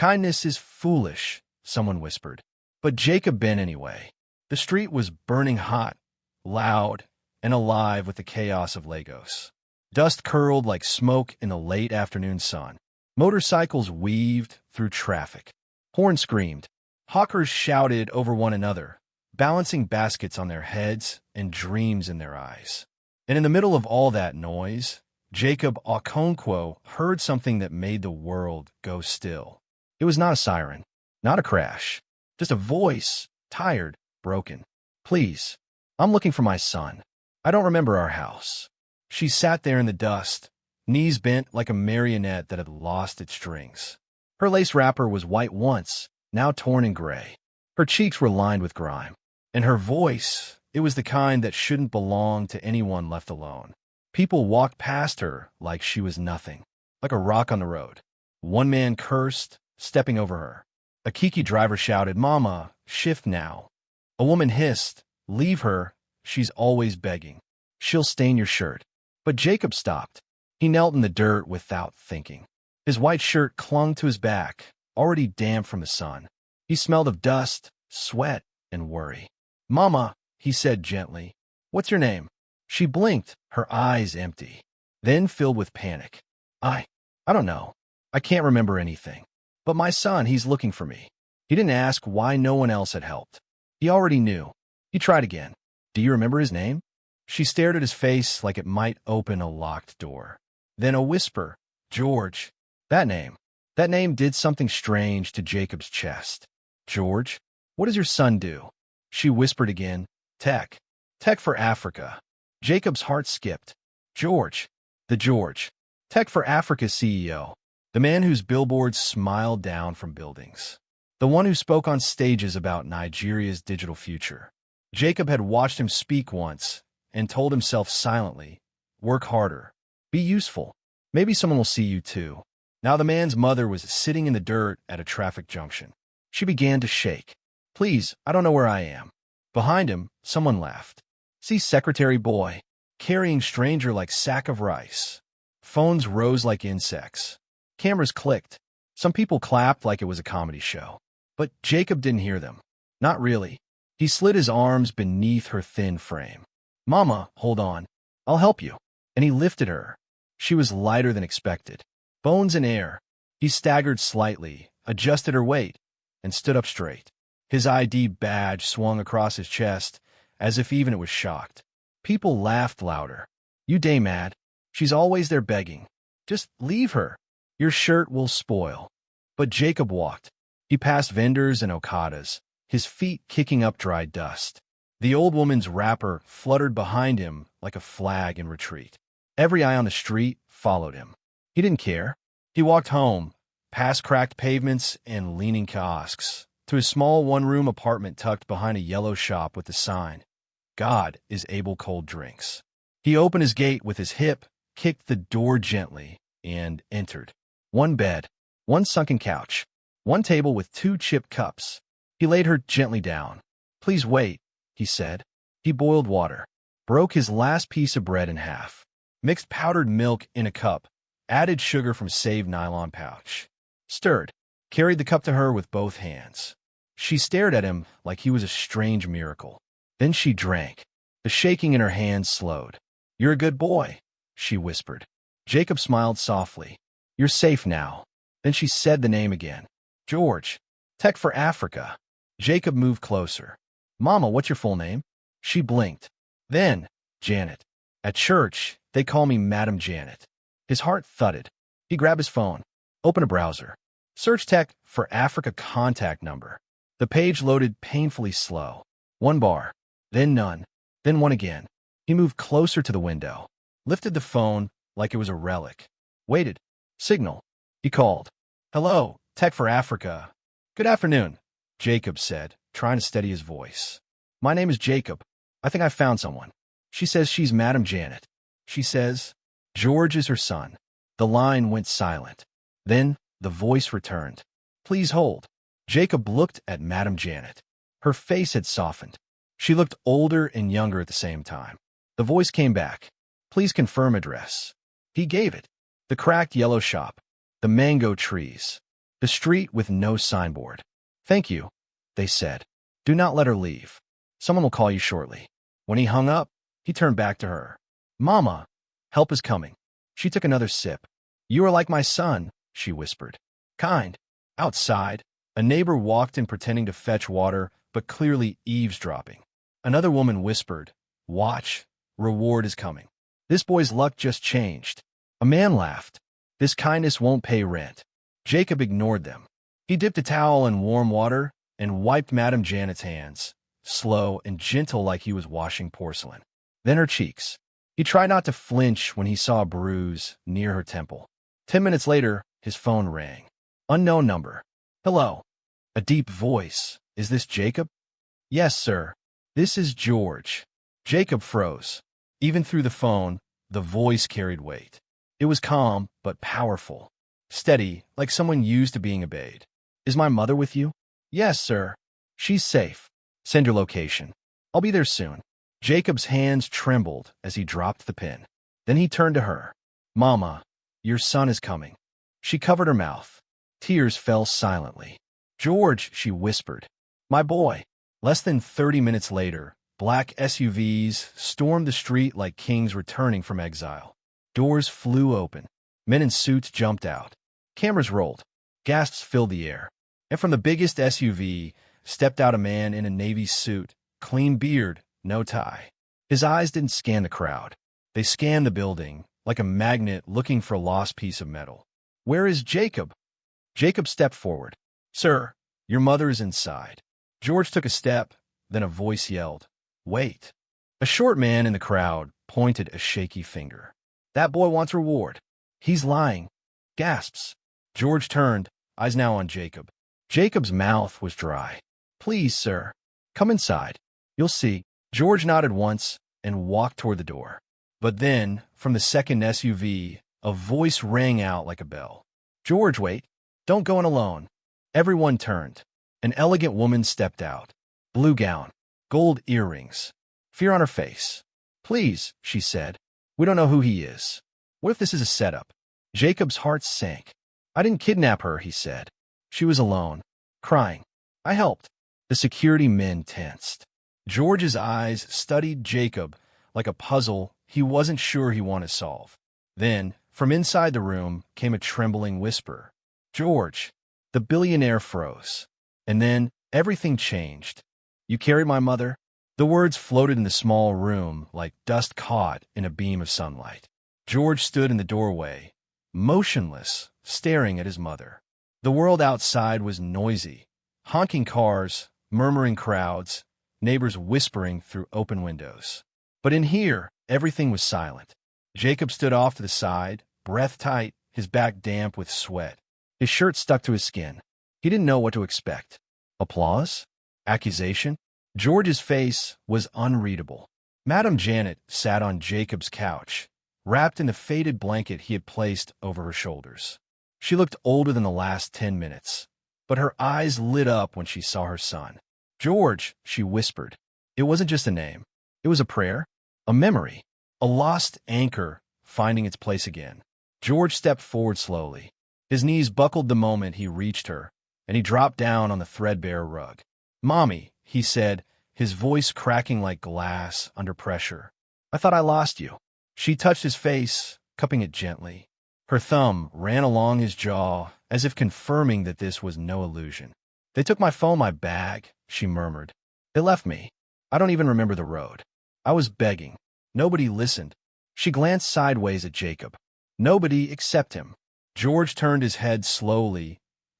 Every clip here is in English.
Kindness is foolish, someone whispered. But Jacob bent anyway. The street was burning hot, loud, and alive with the chaos of Lagos. Dust curled like smoke in the late afternoon sun. Motorcycles weaved through traffic. Horns screamed. Hawkers shouted over one another, balancing baskets on their heads and dreams in their eyes. And in the middle of all that noise, Jacob Okonkwo heard something that made the world go still. It was not a siren, not a crash, just a voice, tired, broken. Please, I'm looking for my son. I don't remember our house. She sat there in the dust, knees bent like a marionette that had lost its strings. Her lace wrapper was white once, now torn and gray. Her cheeks were lined with grime. And her voice, it was the kind that shouldn't belong to anyone left alone. People walked past her like she was nothing, like a rock on the road. One man cursed, stepping over her. A Kiki driver shouted, "Mama, shift now." A woman hissed, "Leave her, she's always begging. She'll stain your shirt." But Jacob stopped. He knelt in the dirt without thinking. His white shirt clung to his back, already damp from the sun. He smelled of dust, sweat, and worry. "Mama," he said gently, "what's your name?" She blinked, her eyes empty, then filled with panic. I don't know. I can't remember anything. But my son, he's looking for me." He didn't ask why no one else had helped. He already knew. He tried again. "Do you remember his name?" She stared at his face like it might open a locked door. Then a whisper, "George." That name did something strange to Jacob's chest. "George, what does your son do?" She whispered again, "Tech. Tech for Africa." Jacob's heart skipped. George. The George. Tech for Africa CEO. The man whose billboards smiled down from buildings. The one who spoke on stages about Nigeria's digital future. Jacob had watched him speak once and told himself silently, "Work harder. Be useful. Maybe someone will see you too." Now the man's mother was sitting in the dirt at a traffic junction. She began to shake. "Please, I don't know where I am." Behind him, someone laughed. "See secretary boy, carrying stranger like sack of rice." Phones rose like insects. Cameras clicked. Some people clapped like it was a comedy show. But Jacob didn't hear them. Not really. He slid his arms beneath her thin frame. "Mama, hold on. I'll help you." And he lifted her. She was lighter than expected. Bones in air. He staggered slightly, adjusted her weight, and stood up straight. His ID badge swung across his chest, as if even it was shocked. People laughed louder. "You day mad. She's always there begging. Just leave her. Your shirt will spoil." But Jacob walked. He passed vendors and okadas, his feet kicking up dry dust. The old woman's wrapper fluttered behind him like a flag in retreat. Every eye on the street followed him. He didn't care. He walked home, past cracked pavements and leaning kiosks, to his small one-room apartment tucked behind a yellow shop with the sign, "God is able cold drinks." He opened his gate with his hip, kicked the door gently, and entered. One bed, one sunken couch, one table with 2 chipped cups. He laid her gently down. "Please wait," he said. He boiled water, broke his last piece of bread in half, mixed powdered milk in a cup, added sugar from saved nylon pouch, stirred, carried the cup to her with both hands. She stared at him like he was a strange miracle. Then she drank. The shaking in her hands slowed. "You're a good boy," she whispered. Jacob smiled softly. "You're safe now." Then she said the name again. "George. Tech for Africa." Jacob moved closer. "Mama, what's your full name?" She blinked. Then, "Janet. At church, they call me Madam Janet." His heart thudded. He grabbed his phone. "Open a browser. Search Tech for Africa contact number." The page loaded painfully slow. 1 bar. Then none. Then one again. He moved closer to the window. Lifted the phone like it was a relic. Waited. Signal. He called. "Hello, Tech for Africa." "Good afternoon," Jacob said, trying to steady his voice. "My name is Jacob. I think I found someone. She says she's Madam Janet. She says George is her son." The line went silent. Then the voice returned. "Please hold." Jacob looked at Madam Janet. Her face had softened. She looked older and younger at the same time. The voice came back. "Please confirm address." He gave it. The cracked yellow shop. The mango trees. The street with no signboard. Thank you, they said. Do not let her leave. Someone will call you shortly. When he hung up, he turned back to her. Mama, help is coming. She took another sip. You are like my son, she whispered. Kind. Outside, a neighbor walked in pretending to fetch water, but clearly eavesdropping. Another woman whispered, Watch, reward is coming. This boy's luck just changed. A man laughed. This kindness won't pay rent. Jacob ignored them. He dipped a towel in warm water and wiped Madame Janet's hands, slow and gentle like he was washing porcelain. Then her cheeks. He tried not to flinch when he saw a bruise near her temple. 10 minutes later, his phone rang. Unknown number. Hello. A deep voice. Is this Jacob? Yes, sir. This is George. Jacob froze. Even through the phone, the voice carried weight. It was calm, but powerful. Steady, like someone used to being obeyed. Is my mother with you? Yes, sir. She's safe. Send your location. I'll be there soon. Jacob's hands trembled as he dropped the pen. Then he turned to her. Mama, your son is coming. She covered her mouth. Tears fell silently. George, she whispered. My boy. Less than 30 minutes later, black SUVs stormed the street like kings returning from exile. Doors flew open. Men in suits jumped out. Cameras rolled. Gasps filled the air. And from the biggest SUV stepped out a man in a navy suit, clean beard, no tie. His eyes didn't scan the crowd. They scanned the building, like a magnet looking for a lost piece of metal. Where is Jacob? Jacob stepped forward. Sir, your mother is inside. George took a step, then a voice yelled, Wait. A short man in the crowd pointed a shaky finger. That boy wants reward. He's lying. Gasps. George turned, eyes now on Jacob. Jacob's mouth was dry. Please, sir. Come inside. You'll see. George nodded once and walked toward the door. But then, from the second SUV, a voice rang out like a bell. George, wait. Don't go in alone. Everyone turned. An elegant woman stepped out. Blue gown. Gold earrings. Fear on her face. Please, she said. We don't know who he is. What if this is a setup? Jacob's heart sank. I didn't kidnap her, he said. She was alone, crying. I helped. The security men tensed. George's eyes studied Jacob like a puzzle he wasn't sure he wanted to solve. Then, from inside the room, came a trembling whisper. George. The billionaire froze. And then, everything changed. You carried my mother? The words floated in the small room like dust caught in a beam of sunlight. George stood in the doorway, motionless, staring at his mother. The world outside was noisy. Honking cars, murmuring crowds, neighbors whispering through open windows. But in here, everything was silent. Jacob stood off to the side, breath tight, his back damp with sweat. His shirt stuck to his skin. He didn't know what to expect. Applause? Accusation? George's face was unreadable. Madame Janet sat on Jacob's couch, wrapped in the faded blanket he had placed over her shoulders. She looked older than the last 10 minutes, but her eyes lit up when she saw her son. George, she whispered. It wasn't just a name. It was a prayer, a memory, a lost anchor finding its place again. George stepped forward slowly. His knees buckled the moment he reached her, and he dropped down on the threadbare rug. Mommy, he said, his voice cracking like glass under pressure. I thought I lost you. She touched his face, cupping it gently. Her thumb ran along his jaw, as if confirming that this was no illusion. They took my phone, my bag, she murmured. They left me. I don't even remember the road. I was begging. Nobody listened. She glanced sideways at Jacob. Nobody except him. George turned his head slowly,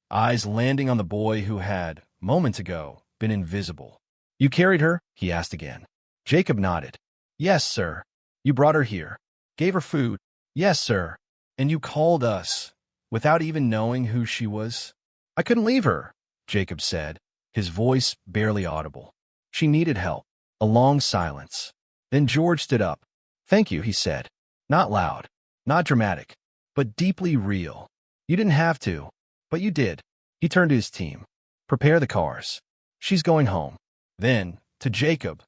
eyes landing on the boy who had, moments ago, been invisible. You carried her? He asked again. Jacob nodded. Yes, sir. You brought her here. Gave her food. Yes, sir. And you called us, without even knowing who she was? I couldn't leave her, Jacob said, his voice barely audible. She needed help. A long silence. Then George stood up. Thank you, he said. Not loud, not dramatic, but deeply real. You didn't have to, but you did. He turned to his team. Prepare the cars. She's going home. Then, to Jacob,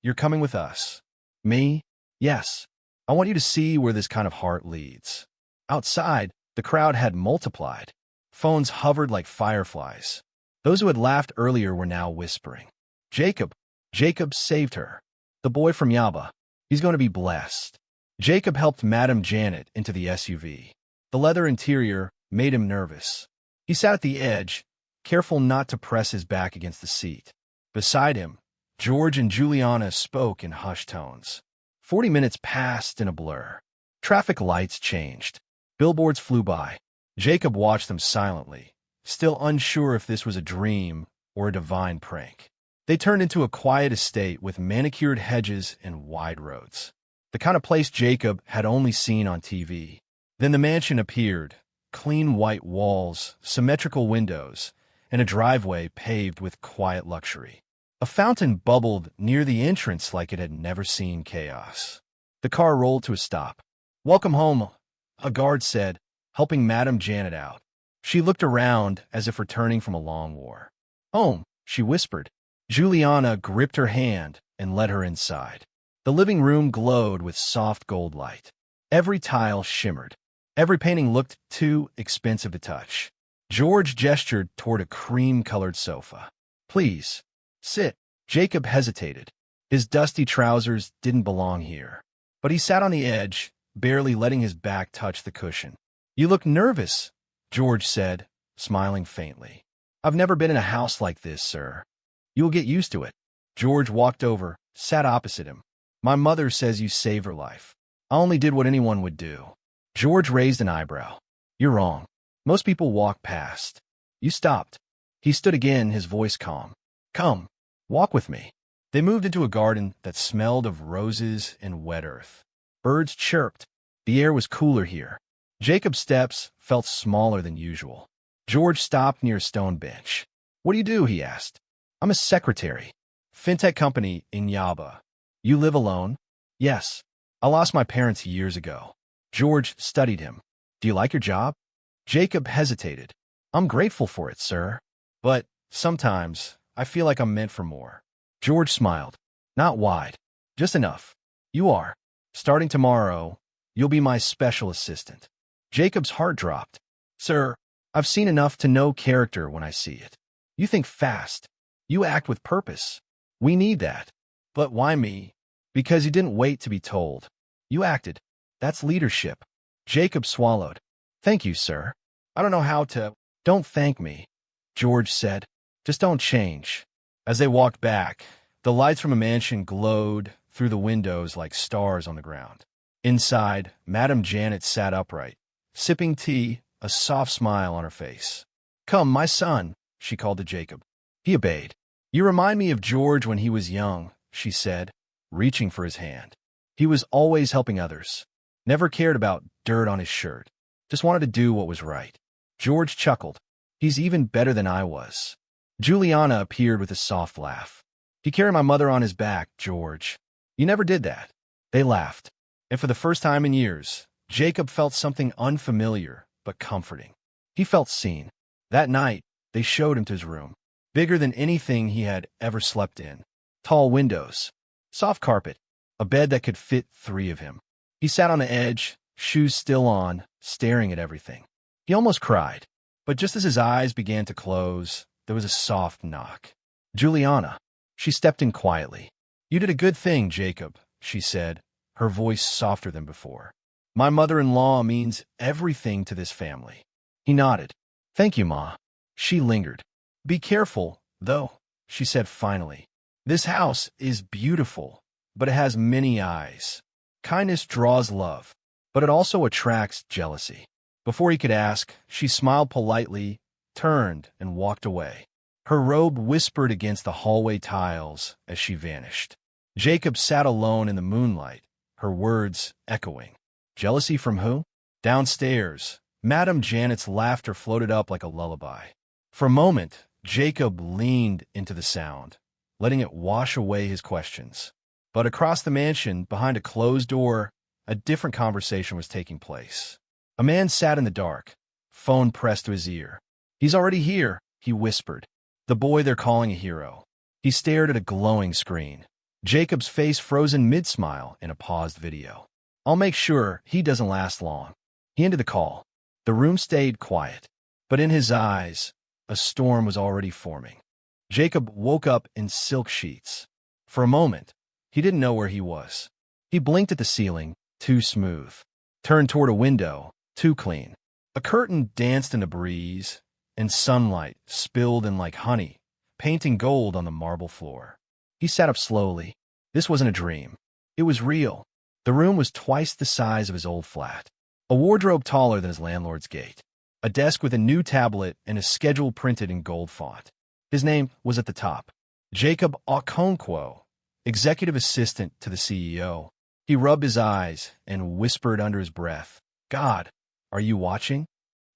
you're coming with us. Me? Yes. I want you to see where this kind of heart leads. Outside, the crowd had multiplied. Phones hovered like fireflies. Those who had laughed earlier were now whispering. Jacob. Jacob saved her. The boy from Yaba. He's going to be blessed. Jacob helped Madame Janet into the SUV. The leather interior made him nervous. He sat at the edge, careful not to press his back against the seat. Beside him, George and Juliana spoke in hushed tones. 40 minutes passed in a blur. Traffic lights changed. Billboards flew by. Jacob watched them silently, still unsure if this was a dream or a divine prank. They turned into a quiet estate with manicured hedges and wide roads. The kind of place Jacob had only seen on TV. Then the mansion appeared, clean white walls, symmetrical windows, and a driveway paved with quiet luxury. A fountain bubbled near the entrance like it had never seen chaos. The car rolled to a stop. "Welcome home," a guard said, helping Madame Janet out. She looked around as if returning from a long war. "Home," she whispered. Juliana gripped her hand and led her inside. The living room glowed with soft gold light. Every tile shimmered. Every painting looked too expensive to touch. George gestured toward a cream-colored sofa. "Please, sit." Jacob hesitated. His dusty trousers didn't belong here. But he sat on the edge, barely letting his back touch the cushion. "You look nervous," George said, smiling faintly. "I've never been in a house like this, sir." "You will get used to it." George walked over, sat opposite him. "My mother says you saved her life. I only did what anyone would do." George raised an eyebrow. "You're wrong. Most people walk past. You stopped." He stood again, his voice calm. "Come, walk with me." They moved into a garden that smelled of roses and wet earth. Birds chirped. The air was cooler here. Jacob's steps felt smaller than usual. George stopped near a stone bench. "What do you do?" he asked. "I'm a secretary. Fintech company in Yaba." "You live alone?" "Yes. I lost my parents years ago." George studied him. "Do you like your job?" Jacob hesitated. "I'm grateful for it, sir. But sometimes I feel like I'm meant for more." George smiled. "Not wide. Just enough. You are. Starting tomorrow, you'll be my special assistant." Jacob's heart dropped. "Sir, I've seen enough to know character when I see it. You think fast. You act with purpose. We need that." "But why me?" "Because you didn't wait to be told. You acted. That's leadership." Jacob swallowed. "Thank you, sir. I don't know how to—" "Don't thank me," George said. "Just don't change." As they walked back, the lights from a mansion glowed through the windows like stars on the ground. Inside, Madame Janet sat upright, sipping tea, a soft smile on her face. "Come, my son," she called to Jacob. He obeyed. "You remind me of George when he was young," she said, reaching for his hand. "He was always helping others. Never cared about dirt on his shirt. Just wanted to do what was right." George chuckled. "He's even better than I was." Juliana appeared with a soft laugh. "He carried my mother on his back, George. You never did that." They laughed. And for the first time in years, Jacob felt something unfamiliar but comforting. He felt seen. That night, they showed him to his room. Bigger than anything he had ever slept in. Tall windows, soft carpet, a bed that could fit 3 of him. He sat on the edge, shoes still on, staring at everything. He almost cried. But just as his eyes began to close, there was a soft knock. Juliana. She stepped in quietly. "You did a good thing, Jacob," she said, her voice softer than before. "My mother-in-law means everything to this family." He nodded. "Thank you, Ma." She lingered. "Be careful, though," she said finally. "This house is beautiful, but it has many eyes. Kindness draws love, but it also attracts jealousy." Before he could ask, she smiled politely, turned, and walked away. Her robe whispered against the hallway tiles as she vanished. Jacob sat alone in the moonlight, her words echoing. Jealousy from who? Downstairs, Madame Janet's laughter floated up like a lullaby. For a moment, Jacob leaned into the sound, letting it wash away his questions. But across the mansion, behind a closed door, a different conversation was taking place. A man sat in the dark, phone pressed to his ear. "He's already here," he whispered. "The boy they're calling a hero." He stared at a glowing screen. Jacob's face frozen mid-smile in a paused video. "I'll make sure he doesn't last long." He ended the call. The room stayed quiet. But in his eyes, a storm was already forming. Jacob woke up in silk sheets. For a moment, he didn't know where he was. He blinked at the ceiling, too smooth. Turned toward a window, too clean. A curtain danced in the breeze, and sunlight spilled in like honey, painting gold on the marble floor. He sat up slowly. This wasn't a dream. It was real. The room was twice the size of his old flat. A wardrobe taller than his landlord's gate. A desk with a new tablet and a schedule printed in gold font. His name was at the top. Jacob Okonkwo, executive assistant to the CEO. He rubbed his eyes and whispered under his breath, "God, are you watching?"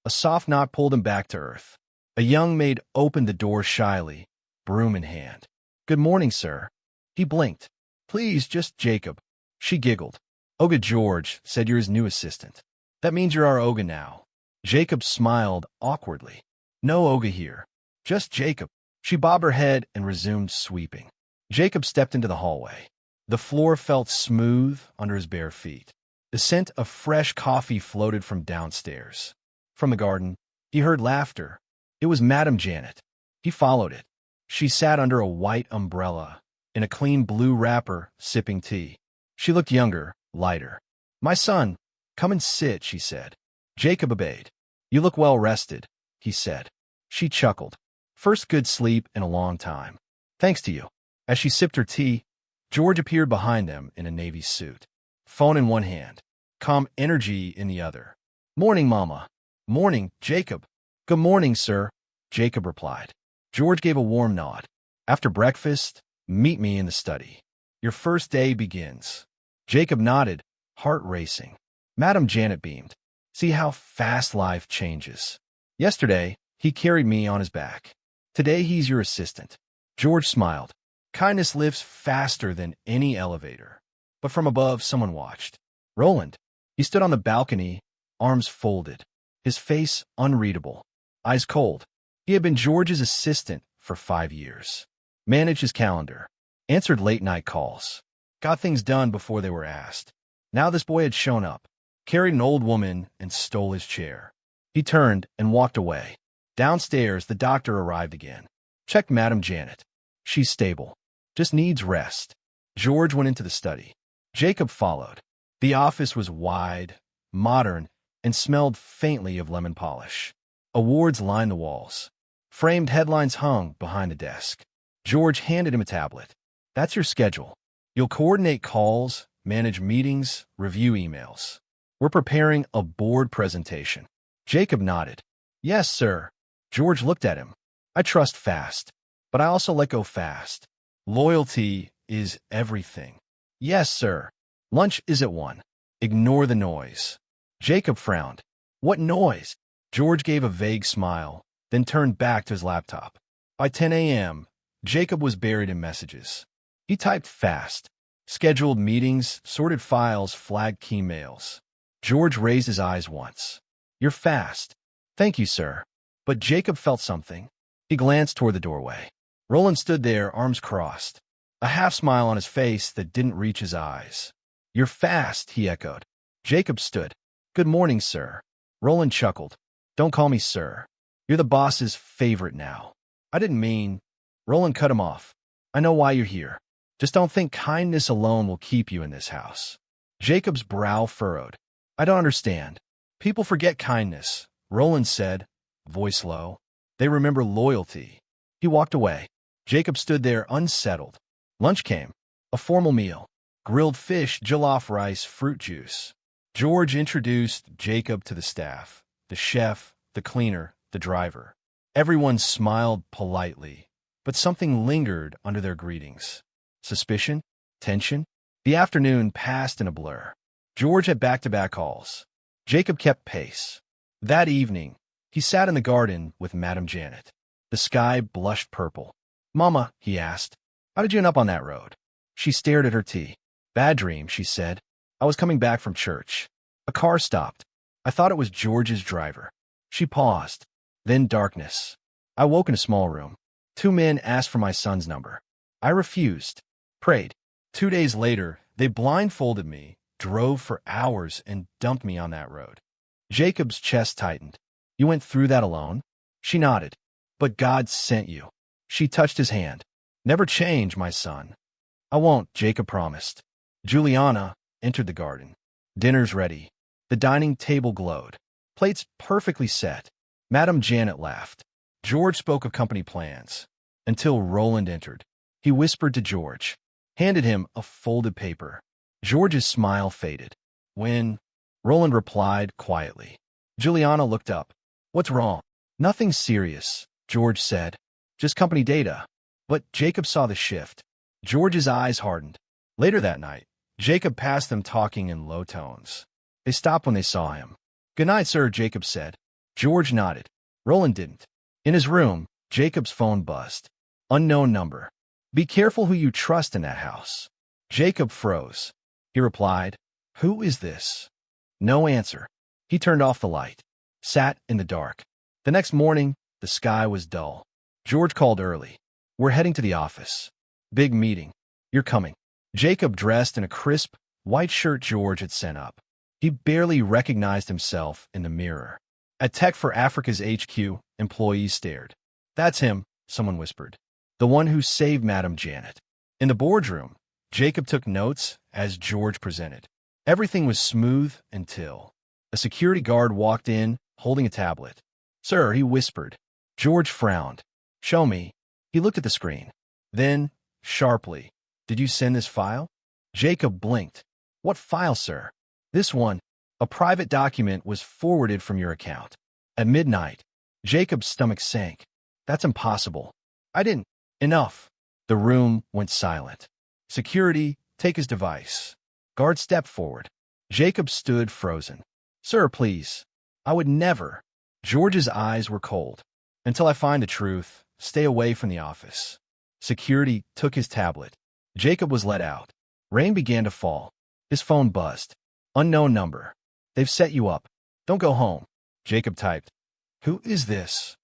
A soft knock pulled him back to earth. A young maid opened the door shyly, broom in hand. "Good morning, sir." He blinked. "Please, just Jacob." She giggled. "Oga George said you're his new assistant. That means you're our Oga now." Jacob smiled awkwardly. "No Oga here. Just Jacob." She bobbed her head and resumed sweeping. Jacob stepped into the hallway. The floor felt smooth under his bare feet. The scent of fresh coffee floated from downstairs. From the garden, he heard laughter. It was Madame Janet. He followed it. She sat under a white umbrella, in a clean blue wrapper, sipping tea. She looked younger, lighter. "My son, come and sit," she said. Jacob obeyed. "You look well rested," he said. She chuckled. "First good sleep in a long time. Thanks to you." As she sipped her tea, George appeared behind them in a navy suit. Phone in one hand, calm energy in the other. "Morning, Mama." "Morning, Jacob." "Good morning, sir," Jacob replied. George gave a warm nod. "After breakfast, meet me in the study. Your first day begins." Jacob nodded, heart racing. Madame Janet beamed. "See how fast life changes. Yesterday, he carried me on his back. Today, he's your assistant." George smiled. Kindness lifts faster than any elevator. But from above, someone watched. Roland. He stood on the balcony, arms folded, his face unreadable, eyes cold. He had been George's assistant for 5 years. Managed his calendar. Answered late-night calls. Got things done before they were asked. Now this boy had shown up, carried an old woman, and stole his chair. He turned and walked away. Downstairs, the doctor arrived again. Checked Madame Janet. "She's stable. Just needs rest." George went into the study. Jacob followed. The office was wide, modern, and smelled faintly of lemon polish. Awards lined the walls. Framed headlines hung behind the desk. George handed him a tablet. "That's your schedule. You'll coordinate calls, manage meetings, review emails. We're preparing a board presentation." Jacob nodded. "Yes, sir." George looked at him. "I trust fast, but I also let go fast. Loyalty is everything." "Yes, sir." "Lunch is at 1. Ignore the noise." Jacob frowned. "What noise?" George gave a vague smile, then turned back to his laptop. By 10 a.m., Jacob was buried in messages. He typed fast. Scheduled meetings, sorted files, flagged key mails. George raised his eyes once. "You're fast." "Thank you, sir." But Jacob felt something. He glanced toward the doorway. Roland stood there, arms crossed, a half-smile on his face that didn't reach his eyes. "You're fast," he echoed. Jacob stood. "Good morning, sir." Roland chuckled. "Don't call me sir. You're the boss's favorite now." "I didn't mean—" Roland cut him off. "I know why you're here. Just don't think kindness alone will keep you in this house." Jacob's brow furrowed. "I don't understand. People forget kindness," Roland said, voice low. "They remember loyalty." He walked away. Jacob stood there unsettled. Lunch came. A formal meal. Grilled fish, jollof rice, fruit juice. George introduced Jacob to the staff, the chef, the cleaner, the driver. Everyone smiled politely, but something lingered under their greetings. Suspicion? Tension? The afternoon passed in a blur. George had back-to-back calls. Jacob kept pace. That evening, he sat in the garden with Madame Janet. The sky blushed purple. "Mama," he asked, "how did you end up on that road?" She stared at her tea. "Bad dream," she said. "I was coming back from church. A car stopped. I thought it was George's driver." She paused. Then darkness. I woke in a small room. 2 men asked for my son's number. I refused. Prayed. 2 days later, they blindfolded me, drove for hours, and dumped me on that road. Jacob's chest tightened. You went through that alone? She nodded. But God sent you. She touched his hand. Never change, my son. I won't, Jacob promised. Juliana entered the garden. Dinner's ready. The dining table glowed. Plates perfectly set. Madame Janet laughed. George spoke of company plans. Until Roland entered. He whispered to George. Handed him a folded paper. George's smile faded. When? Roland replied quietly. Juliana looked up. What's wrong? Nothing serious, George said. Just company data. But Jacob saw the shift. George's eyes hardened. Later that night, Jacob passed them talking in low tones. They stopped when they saw him. Good night, sir, Jacob said. George nodded. Roland didn't. In his room, Jacob's phone buzzed. Unknown number. Be careful who you trust in that house. Jacob froze. He replied, Who is this? No answer. He turned off the light. Sat in the dark. The next morning, the sky was dull. George called early. We're heading to the office. Big meeting. You're coming. Jacob dressed in a crisp, white shirt George had sent up. He barely recognized himself in the mirror. At Tech for Africa's HQ, employees stared. That's him, someone whispered. The one who saved Madame Janet. In the boardroom, Jacob took notes as George presented. Everything was smooth until a security guard walked in, holding a tablet. Sir, he whispered. George frowned. Show me. He looked at the screen. Then, sharply, did you send this file? Jacob blinked. What file, sir? This one. A private document was forwarded from your account. At midnight, Jacob's stomach sank. That's impossible. I didn't. Enough. The room went silent. Security, take his device. Guard stepped forward. Jacob stood frozen. Sir, please. I would never. George's eyes were cold. Until I find the truth, stay away from the office. Security took his tablet. Jacob was let out. Rain began to fall. His phone buzzed. Unknown number. They've set you up. Don't go home. Jacob typed. Who is this?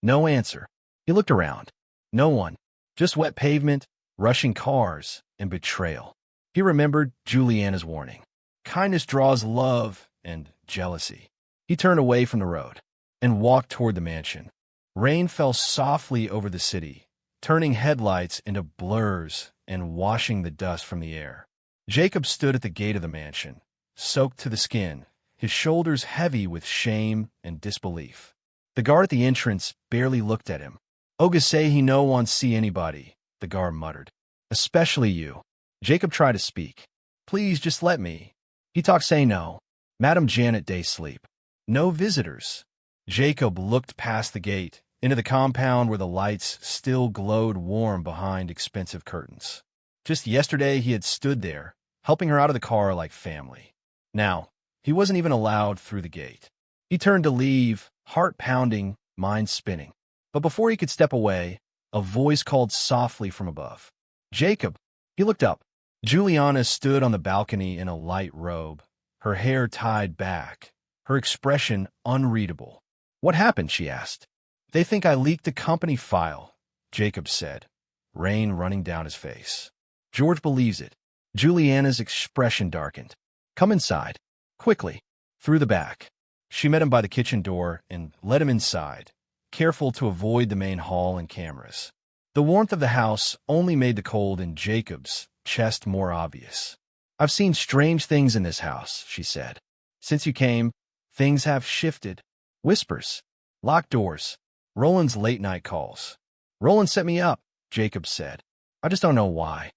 No answer. He looked around. No one. Just wet pavement, rushing cars, and betrayal. He remembered Juliana's warning. Kindness draws love and jealousy. He turned away from the road and walked toward the mansion. Rain fell softly over the city, turning headlights into blurs and washing the dust from the air. Jacob stood at the gate of the mansion, soaked to the skin, his shoulders heavy with shame and disbelief. The guard at the entrance barely looked at him. Oga say he no want see anybody, the guard muttered. Especially you. Jacob tried to speak. Please, just let me. He talked say no. Madame Janet day sleep. No visitors. Jacob looked past the gate, into the compound where the lights still glowed warm behind expensive curtains. Just yesterday he had stood there, helping her out of the car like family. Now, he wasn't even allowed through the gate. He turned to leave, heart pounding, mind spinning. But before he could step away, a voice called softly from above. Jacob. He looked up. Juliana stood on the balcony in a light robe, her hair tied back, her expression unreadable. What happened? She asked. They think I leaked a company file, Jacob said, rain running down his face. George believes it. Juliana's expression darkened. Come inside. Quickly. Through the back. She met him by the kitchen door and led him inside, careful to avoid the main hall and cameras. The warmth of the house only made the cold in Jacob's chest more obvious. I've seen strange things in this house, she said. Since you came, things have shifted. Whispers. Locked doors. Roland's late-night calls. Roland set me up, Jacob said. I just don't know why.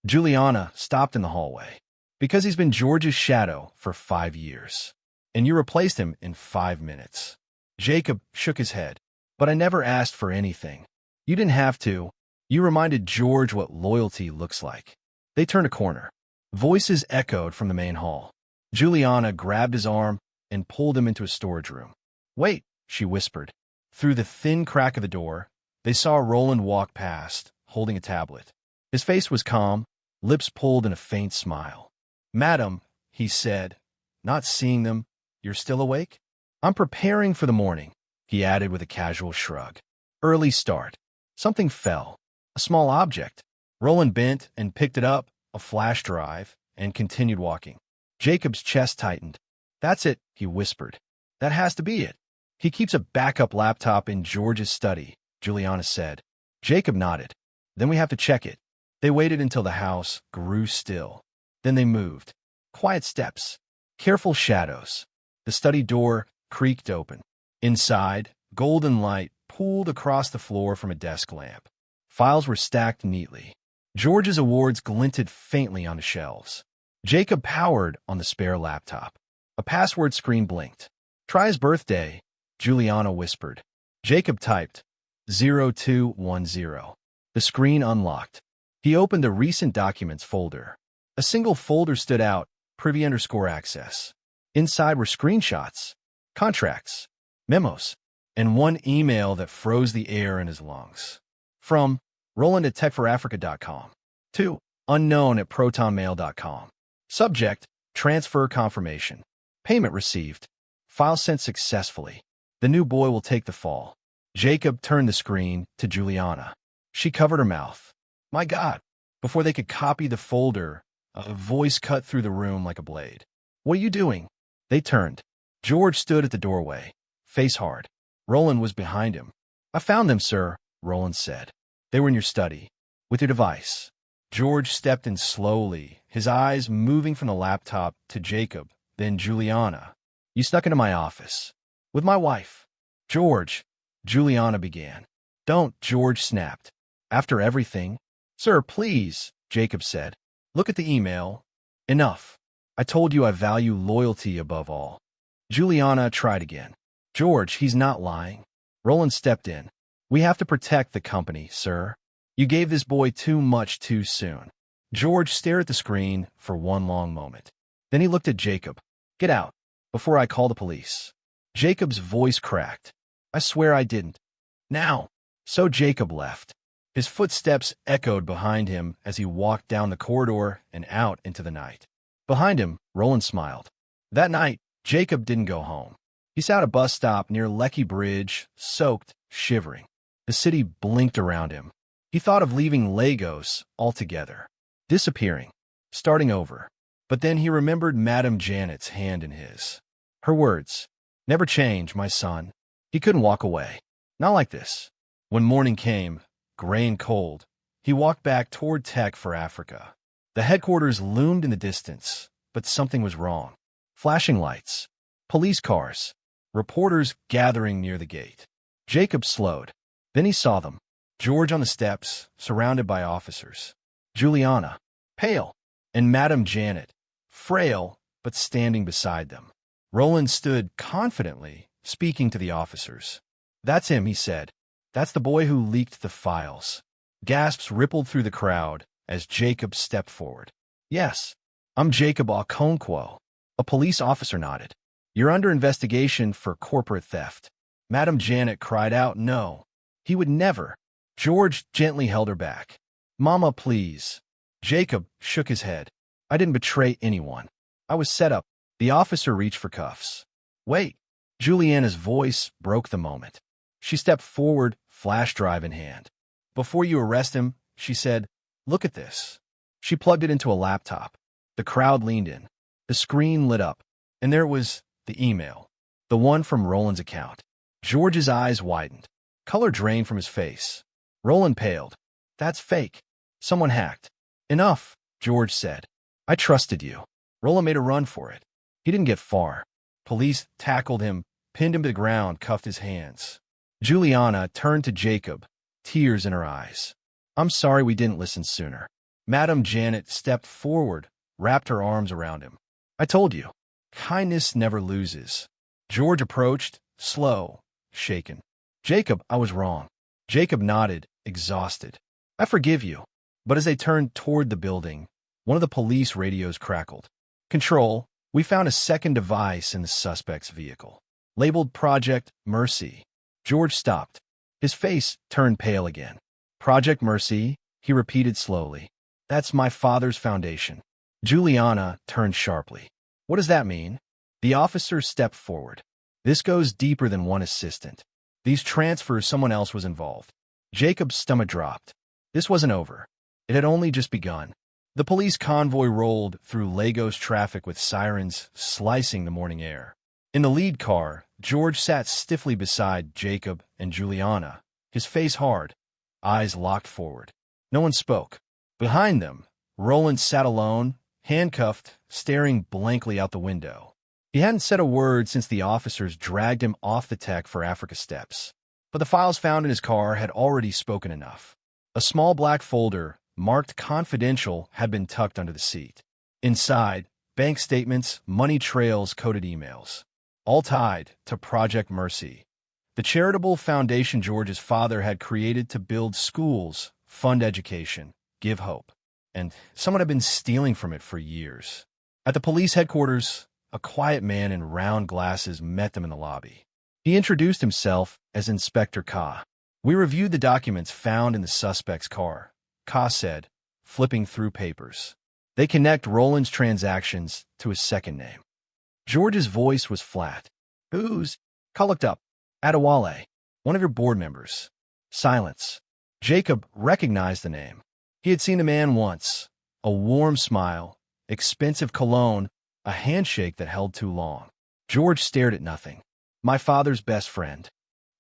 Juliana stopped in the hallway. Because he's been George's shadow for 5 years. And you replaced him in 5 minutes. Jacob shook his head. But I never asked for anything. You didn't have to. You reminded George what loyalty looks like. They turned a corner. Voices echoed from the main hall. Juliana grabbed his arm and pulled him into a storage room. Wait, she whispered. Through the thin crack of the door, they saw Roland walk past, holding a tablet. His face was calm, lips pulled in a faint smile. Madam, he said, not seeing them, you're still awake? I'm preparing for the morning, he added with a casual shrug. Early start. Something fell. A small object. Roland bent and picked it up, a flash drive, and continued walking. Jacob's chest tightened. That's it, he whispered. That has to be it. He keeps a backup laptop in George's study, Juliana said. Jacob nodded. Then we have to check it. They waited until the house grew still. Then they moved. Quiet steps. Careful shadows. The study door creaked open. Inside, golden light pooled across the floor from a desk lamp. Files were stacked neatly. George's awards glinted faintly on the shelves. Jacob powered on the spare laptop. A password screen blinked. Try his birthday, Juliana whispered. Jacob typed 0210. The screen unlocked. He opened the recent documents folder. A single folder stood out, privy_access. Inside were screenshots, contracts, memos, and one email that froze the air in his lungs. From Roland@techforafrica.com to unknown@protonmail.com. Subject, transfer confirmation. Payment received. File sent successfully. The new boy will take the fall. Jacob turned the screen to Juliana. She covered her mouth. My God. Before they could copy the folder, a voice cut through the room like a blade. What are you doing? They turned. George stood at the doorway, face hard. Roland was behind him. I found them, sir, Roland said. They were in your study, with your device. George stepped in slowly, his eyes moving from the laptop to Jacob, then Juliana. You snuck into my office. With my wife. George, Juliana began. Don't, George snapped. After everything? Sir, please, Jacob said. Look at the email. Enough. I told you I value loyalty above all. Juliana tried again. George, he's not lying. Roland stepped in. We have to protect the company, sir. You gave this boy too much too soon. George stared at the screen for one long moment. Then he looked at Jacob. Get out, before I call the police. Jacob's voice cracked. I swear I didn't. Now. So Jacob left. His footsteps echoed behind him as he walked down the corridor and out into the night. Behind him, Roland smiled. That night, Jacob didn't go home. He sat at a bus stop near Lecky Bridge, soaked, shivering. The city blinked around him. He thought of leaving Lagos altogether, disappearing, starting over. But then he remembered Madame Janet's hand in his. Her words, never change, my son. He couldn't walk away. Not like this. When morning came, gray and cold, he walked back toward Tech for Africa. The headquarters loomed in the distance, but something was wrong. Flashing lights, police cars, reporters gathering near the gate. Jacob slowed. Then he saw them. George on the steps, surrounded by officers. Juliana, pale, and Madame Janet, frail, but standing beside them. Roland stood confidently, speaking to the officers. That's him, he said. That's the boy who leaked the files. Gasps rippled through the crowd as Jacob stepped forward. Yes, I'm Jacob Okonkwo. A police officer nodded. You're under investigation for corporate theft. Madame Janet cried out no. He would never. George gently held her back. Mama, please. Jacob shook his head. I didn't betray anyone. I was set up. The officer reached for cuffs. Wait. Juliana's voice broke the moment. She stepped forward, flash drive in hand. Before you arrest him, she said, look at this. She plugged it into a laptop. The crowd leaned in. The screen lit up, and there was the email, the one from Roland's account. George's eyes widened. Color drained from his face. Roland paled. That's fake. Someone hacked. Enough, George said. I trusted you. Roland made a run for it. He didn't get far. Police tackled him, pinned him to the ground, cuffed his hands. Juliana turned to Jacob, tears in her eyes. I'm sorry we didn't listen sooner. Madame Janet stepped forward, wrapped her arms around him. I told you. Kindness never loses. George approached, slow, shaken. Jacob, I was wrong. Jacob nodded, exhausted. I forgive you. But as they turned toward the building, one of the police radios crackled. Control, we found a second device in the suspect's vehicle. Labeled Project Mercy. George stopped. His face turned pale again. Project Mercy, he repeated slowly. That's my father's foundation. Juliana turned sharply. What does that mean? The officer stepped forward. This goes deeper than one assistant. These transfers, someone else was involved. Jacob's stomach dropped. This wasn't over. It had only just begun. The police convoy rolled through Lagos traffic with sirens slicing the morning air. In the lead car, George sat stiffly beside Jacob and Juliana, his face hard, eyes locked forward. No one spoke. Behind them, Roland sat alone, handcuffed, staring blankly out the window. He hadn't said a word since the officers dragged him off the Tech for Africa steps. But the files found in his car had already spoken enough. A small black folder, marked confidential, had been tucked under the seat. Inside, bank statements, money trails, coded emails, all tied to Project Mercy, the charitable foundation George's father had created to build schools, fund education, give hope. And someone had been stealing from it for years. At the police headquarters, a quiet man in round glasses met them in the lobby. He introduced himself as Inspector Ka. "We reviewed the documents found in the suspect's car," Ka said, flipping through papers. "They connect Roland's transactions to his second name." George's voice was flat. "Who's?" Ka looked up. "Adewale, one of your board members." Silence. Jacob recognized the name. He had seen the man once. A warm smile, expensive cologne, a handshake that held too long. George stared at nothing. "My father's best friend."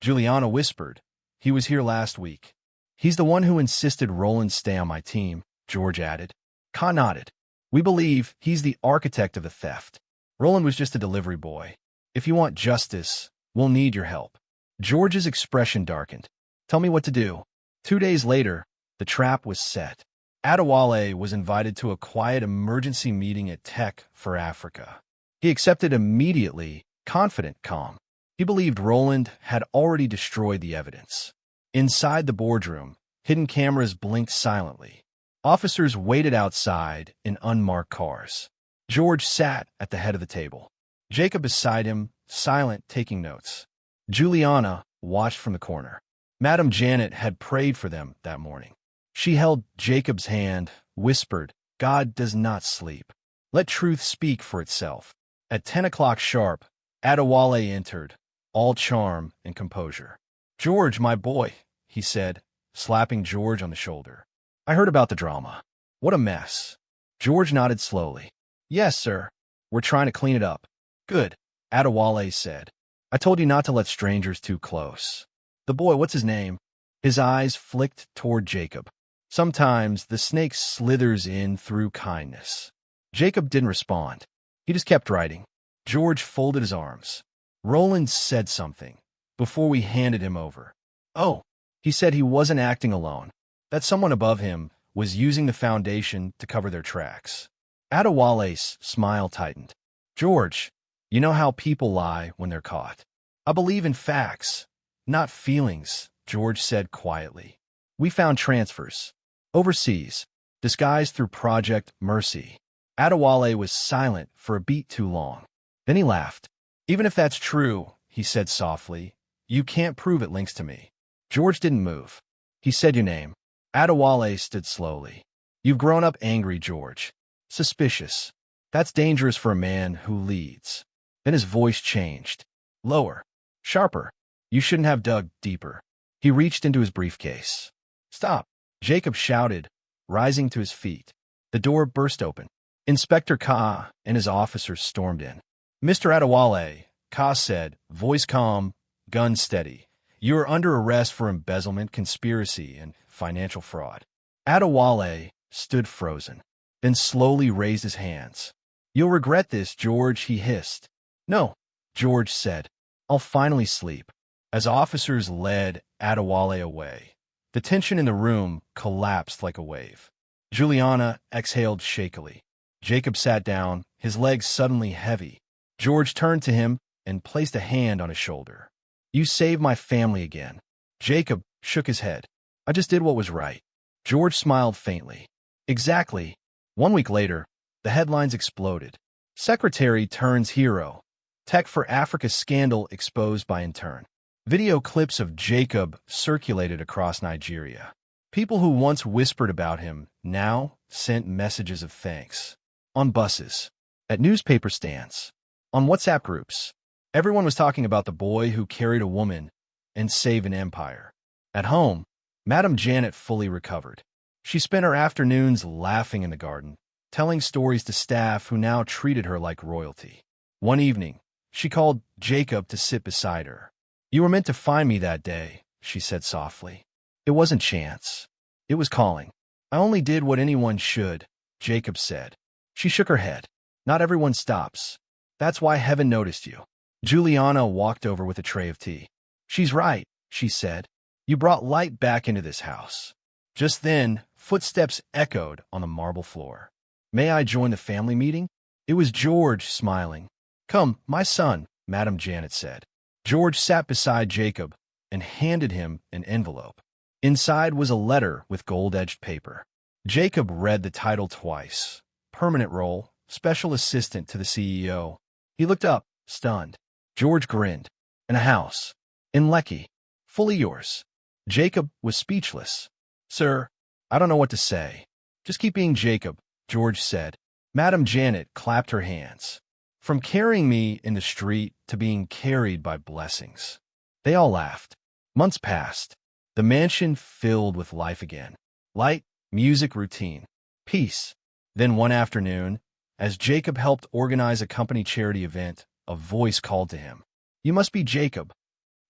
Juliana whispered. "He was here last week." "He's the one who insisted Roland stay on my team," George added. Ka nodded. "We believe he's the architect of the theft. Roland was just a delivery boy. If you want justice, we'll need your help." George's expression darkened. "Tell me what to do." 2 days later, the trap was set. Adewale was invited to a quiet emergency meeting at Tech for Africa. He accepted immediately, confident, calm. He believed Roland had already destroyed the evidence. Inside the boardroom, hidden cameras blinked silently. Officers waited outside in unmarked cars. George sat at the head of the table. Jacob beside him, silent, taking notes. Juliana watched from the corner. Madame Janet had prayed for them that morning. She held Jacob's hand, whispered, "God does not sleep. Let truth speak for itself." At 10 o'clock sharp, Adewale entered, all charm and composure. "George, my boy," he said, slapping George on the shoulder. "I heard about the drama. What a mess." George nodded slowly. "Yes, sir. We're trying to clean it up." "Good," Adewale said. "I told you not to let strangers too close. The boy, what's his name?" His eyes flicked toward Jacob. "Sometimes the snake slithers in through kindness." Jacob didn't respond. He just kept writing. George folded his arms. "Roland said something before we handed him over. Oh, he said he wasn't acting alone, that someone above him was using the foundation to cover their tracks." Adewale's smile tightened. "George, you know how people lie when they're caught. I believe in facts, not feelings," George said quietly. "We found transfers. Overseas, disguised through Project Mercy." Adewale was silent for a beat too long. Then he laughed. "Even if that's true," he said softly, "you can't prove it links to me." George didn't move. He said your name. Adewale stood slowly. "You've grown up angry, George. Suspicious. That's dangerous for a man who leads." Then his voice changed. Lower. Sharper. "You shouldn't have dug deeper." He reached into his briefcase. "Stop," Jacob shouted, rising to his feet. The door burst open. Inspector Ka and his officers stormed in. "Mr. Adewale," Ka said, voice calm, gun steady, "you are under arrest for embezzlement, conspiracy, and financial fraud." Adewale stood frozen, then slowly raised his hands. "You'll regret this, George," he hissed. "No," George said. "I'll finally sleep." As officers led Adewale away, the tension in the room collapsed like a wave. Juliana exhaled shakily. Jacob sat down, his legs suddenly heavy. George turned to him and placed a hand on his shoulder. "You saved my family again." Jacob shook his head. "I just did what was right." George smiled faintly. "Exactly." 1 week later, the headlines exploded. Secretary turns hero. Tech for Africa scandal exposed by intern. Video clips of Jacob circulated across Nigeria. People who once whispered about him now sent messages of thanks. On buses, at newspaper stands, on WhatsApp groups. Everyone was talking about the boy who carried a woman and saved an empire. At home, Madame Janet fully recovered. She spent her afternoons laughing in the garden, telling stories to staff who now treated her like royalty. One evening, She called Jacob to sit beside her. "You were meant to find me that day," she said softly. "It wasn't chance. It was calling." "I only did what anyone should," Jacob said. She shook her head. "Not everyone stops. That's why heaven noticed you." Juliana walked over with a tray of tea. "She's right," she said. "You brought light back into this house." Just then, footsteps echoed on the marble floor. "May I join the family meeting?" It was George, smiling. "Come, my son," Madame Janet said. George sat beside Jacob and handed him an envelope. Inside was a letter with gold-edged paper. Jacob read the title twice. Permanent role, special assistant to the CEO. He looked up, stunned. George grinned. "And a house. In Lecky. Fully yours." Jacob was speechless. "Sir, I don't know what to say." "Just keep being Jacob," George said. Madame Janet clapped her hands. "From carrying me in the street to being carried by blessings." They all laughed. Months passed. The mansion filled with life again. Light, music, routine. Peace. Then one afternoon, as Jacob helped organize a company charity event, a voice called to him. "You must be Jacob."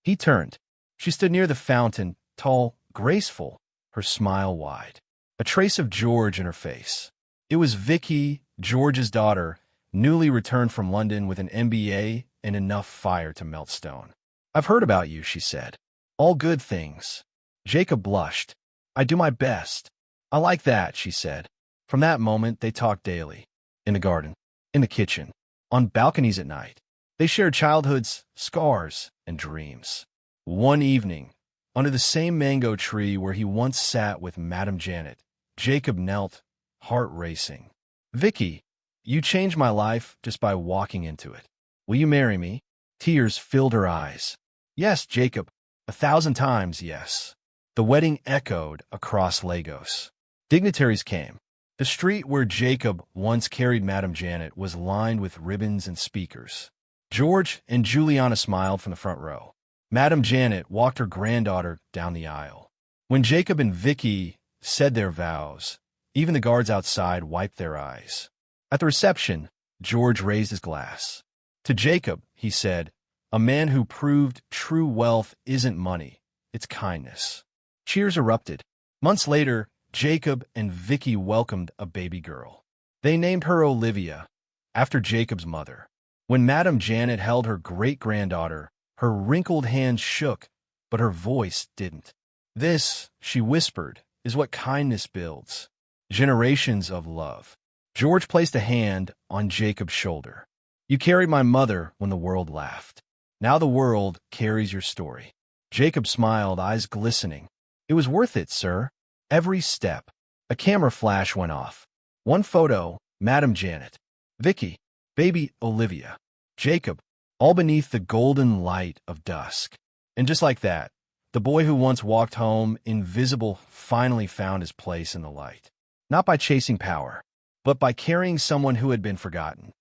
He turned. She stood near the fountain, tall, graceful, her smile wide. A trace of George in her face. It was Vicky, George's daughter, newly returned from London with an MBA and enough fire to melt stone. "I've heard about you," she said. "All good things." Jacob blushed. "I do my best." "I like that," she said. From that moment, they talked daily. In the garden, in the kitchen, on balconies at night. They shared childhood's scars and dreams. One evening, under the same mango tree where he once sat with Madame Janet, Jacob knelt, heart racing. "Vicky, you changed my life just by walking into it. Will you marry me?" Tears filled her eyes. "Yes, Jacob, 1,000 times yes." The wedding echoed across Lagos. Dignitaries came. The street where Jacob once carried Madame Janet was lined with ribbons and speakers. George and Juliana smiled from the front row. Madame Janet walked her granddaughter down the aisle. When Jacob and Vicky said their vows, even the guards outside wiped their eyes. At the reception, George raised his glass. To Jacob, he said, "A man who proved true wealth isn't money, it's kindness." Cheers erupted. Months later, Jacob and Vicky welcomed a baby girl. They named her Olivia, after Jacob's mother. When Madame Janet held her great-granddaughter, her wrinkled hands shook, but her voice didn't. "This," she whispered, "is what kindness builds. Generations of love." George placed a hand on Jacob's shoulder. "You carried my mother when the world laughed. Now the world carries your story." Jacob smiled, eyes glistening. "It was worth it, sir. Every step." A camera flash went off. One photo, Madame Janet. Vicky, baby Olivia. Jacob, all beneath the golden light of dusk. And just like that, the boy who once walked home invisible finally found his place in the light. Not by chasing power, but by carrying someone who had been forgotten.